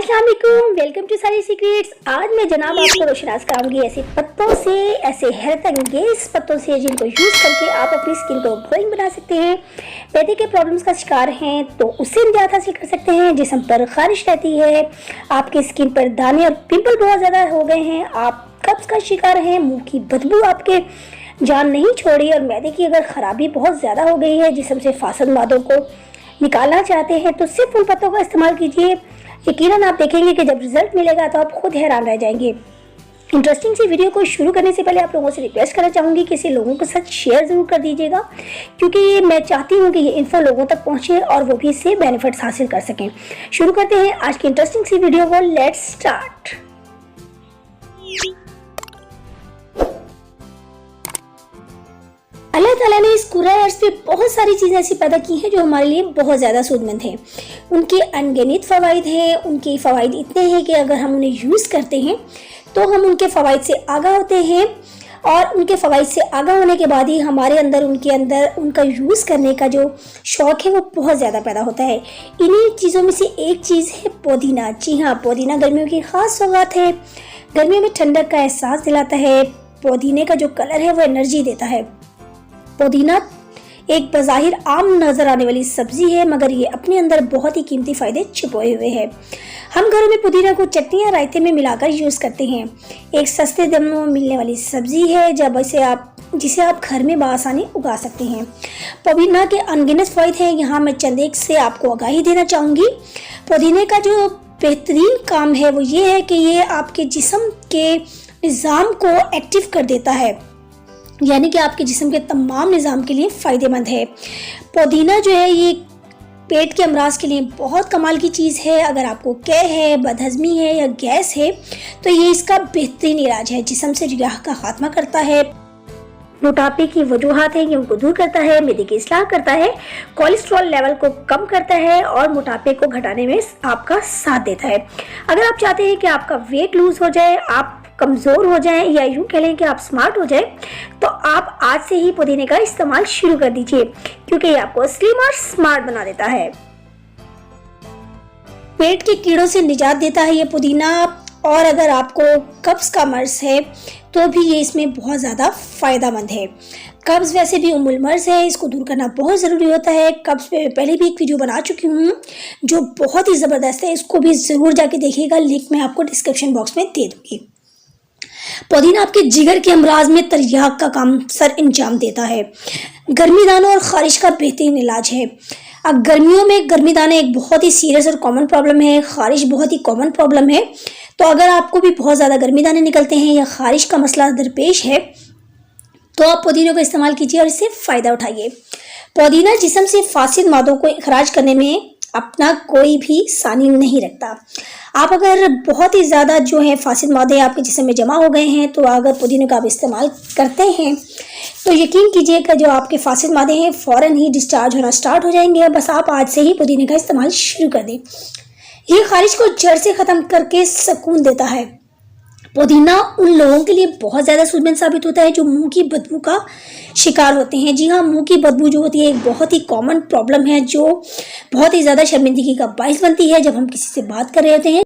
अस्सलाम वालेकुम, welcome to सारी सीक्रेट्स। आज मैं जनाब आपको रोशनास कराऊंगी ऐसे पत्तों से, ऐसे हैरत अंगेज पत्तों से जिनको यूज़ करके आप अपनी स्किन को ग्लोइंग बना सकते हैं। पैदे के प्रॉब्लम्स का शिकार हैं तो उससे निजात हासिल कर सकते हैं। जिस्म पर खारिश रहती है, आपकी स्किन पर दाने और पिंपल बहुत ज़्यादा हो गए हैं, आप कब्ज़ का शिकार हैं, मुँह की बदबू आपके जान नहीं छोड़ी और मैदे की अगर ख़राबी बहुत ज़्यादा हो गई है, जिस्म से फासद मादों को निकालना चाहते हैं तो सिर्फ उन पत्तों का इस्तेमाल कीजिए। यकीनन आप देखेंगे कि जब रिजल्ट मिलेगा तो आप खुद हैरान रह जाएंगे। इंटरेस्टिंग सी वीडियो को शुरू करने से पहले आप लोगों से रिक्वेस्ट करना चाहूँगी कि इसे लोगों के साथ शेयर ज़रूर कर दीजिएगा, क्योंकि मैं चाहती हूँ कि ये इन्फो लोगों तक पहुँचे और वो भी इससे बेनिफिट्स हासिल कर सकें। शुरू करते हैं आज की इंटरेस्टिंग सी वीडियो को। Let's start. अल्लाह ताला ने इस कुरान अर्ज़ पे बहुत सारी चीज़ें ऐसी पैदा की हैं जो हमारे लिए बहुत ज़्यादा सूदमंद हैं। उनके अनगिनत फ़वाइद हैं। उनके फ़वाइद इतने हैं कि अगर हम उन्हें यूज़ करते हैं तो हम उनके फ़वाइद से आगाह होते हैं, और उनके फ़वाइद से आगाह होने के बाद ही हमारे अंदर उनका यूज़ करने का जो शौक़ है वो बहुत ज़्यादा पैदा होता है। इन्हीं चीज़ों में से एक चीज़ है पुदीना। जी हाँ, पुदीना गर्मियों की ख़ास सौगात है। गर्मियों में ठंडक का एहसास दिलाता है। पुदीने का जो कलर है वो एनर्जी देता है। पुदीना एक बज़ाहिर आम नज़र आने वाली सब्जी है, मगर ये अपने अंदर बहुत ही कीमती फ़ायदे छुपे हुए हैं। हम घरों में पुदीना को चटनी या रायते में मिलाकर यूज़ करते हैं। एक सस्ते दामों में मिलने वाली सब्जी है जिसे आप घर में बआसानी उगा सकते हैं। पुदीना के अनगिनत फ़वाइद हैं, यहाँ मैं चंद एक से आपको आगाही देना चाहूँगी। पुदीने का जो बेहतरीन काम है वो ये है कि ये आपके जिस्म के निज़ाम को एक्टिव कर देता है, यानी कि आपके जिस्म के तमाम निज़ाम के लिए फ़ायदेमंद है। पुदीना जो है ये पेट के अमराज के लिए बहुत कमाल की चीज़ है। अगर आपको कै है, बदहज़मी है या गैस है तो ये इसका बेहतरीन इलाज है। जिस्म से रियाह का खात्मा करता है, मोटापे की वजूहात हैं उनको दूर करता है, मैदे की इस्लाह करता है, कोलेस्ट्रॉल लेवल को कम करता है और मोटापे को घटाने में आपका साथ देता है। अगर आप चाहते हैं कि आपका वेट लूज हो जाए, आप कमज़ोर हो जाएं, या यूँ कह लें कि आप स्मार्ट हो जाएं, तो आप आज से ही पुदीने का इस्तेमाल शुरू कर दीजिए, क्योंकि ये आपको स्लिम और स्मार्ट बना देता है। पेट के कीड़ों से निजात देता है ये पुदीना, और अगर आपको कब्ज़ का मर्ज है तो भी ये इसमें बहुत ज़्यादा फ़ायदेमंद है। कब्ज़ वैसे भी उम्मुल मर्ज है, इसको दूर करना बहुत ज़रूरी होता है। कब्ज़ पे पहले भी एक वीडियो बना चुकी हूँ जो बहुत ही ज़बरदस्त है, इसको भी ज़रूर जाके देखिएगा, लिंक मैं आपको डिस्क्रिप्शन बॉक्स में दे दूँगी। पुदीना आपके जिगर के अमराज में तरियाक का काम सर अंजाम देता है। गर्मी दानों और ख़ारिश का बेहतरीन इलाज है। अब गर्मियों में गर्मी दाने एक बहुत ही सीरियस और कॉमन प्रॉब्लम है, ख़ारिश बहुत ही कॉमन प्रॉब्लम है। तो अगर आपको भी बहुत ज़्यादा गर्मी दाने निकलते हैं या ख़ारिश का मसला दरपेश है तो आप पुदीने का इस्तेमाल कीजिए और इससे फ़ायदा उठाइए। पुदीना जिस्म से फासिद मादों को इखराज करने में अपना कोई भी सानी नहीं रखता। आप अगर बहुत ही ज़्यादा जो है फासिद मादे आपके जिस्म में जमा हो गए हैं तो अगर पुदीने का आप इस्तेमाल करते हैं तो यकीन कीजिए कि जो आपके फासिद मादे हैं फ़ौरन ही डिस्चार्ज होना स्टार्ट हो जाएंगे। बस आप आज से ही पुदीने का इस्तेमाल शुरू कर दें। ये ख़ारिश को जड़ से ख़त्म करके सुकून देता है। पुदीना उन लोगों के लिए बहुत ज़्यादा सूदमंद साबित होता है जो मुंह की बदबू का शिकार होते हैं। जी हाँ, मुंह की बदबू जो होती है एक बहुत ही कॉमन प्रॉब्लम है जो बहुत ही ज़्यादा शर्मिंदगी का बाइस बनती है। जब हम किसी से बात कर रहे होते हैं,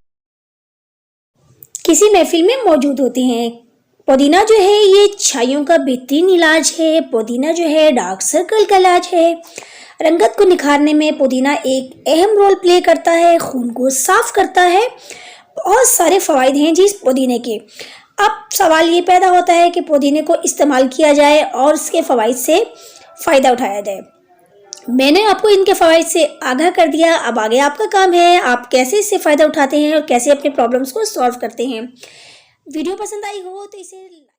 किसी महफिल में मौजूद होते हैं, पुदीना जो है ये छाइयों का बेहतरीन इलाज है। पुदीना जो है डार्क सर्कल का इलाज है। रंगत को निखारने में पुदीना एक अहम रोल प्ले करता है। खून को साफ करता है। बहुत सारे फ़वाइद हैं जी इस पुदीने के। अब सवाल ये पैदा होता है कि पुदीने को इस्तेमाल किया जाए और इसके फ़वाइद से फ़ायदा उठाया जाए। मैंने आपको इनके फ़वाइद से आगाह कर दिया, अब आगे आपका काम है आप कैसे इससे फ़ायदा उठाते हैं और कैसे अपने प्रॉब्लम्स को सॉल्व करते हैं। वीडियो पसंद आई हो तो इसे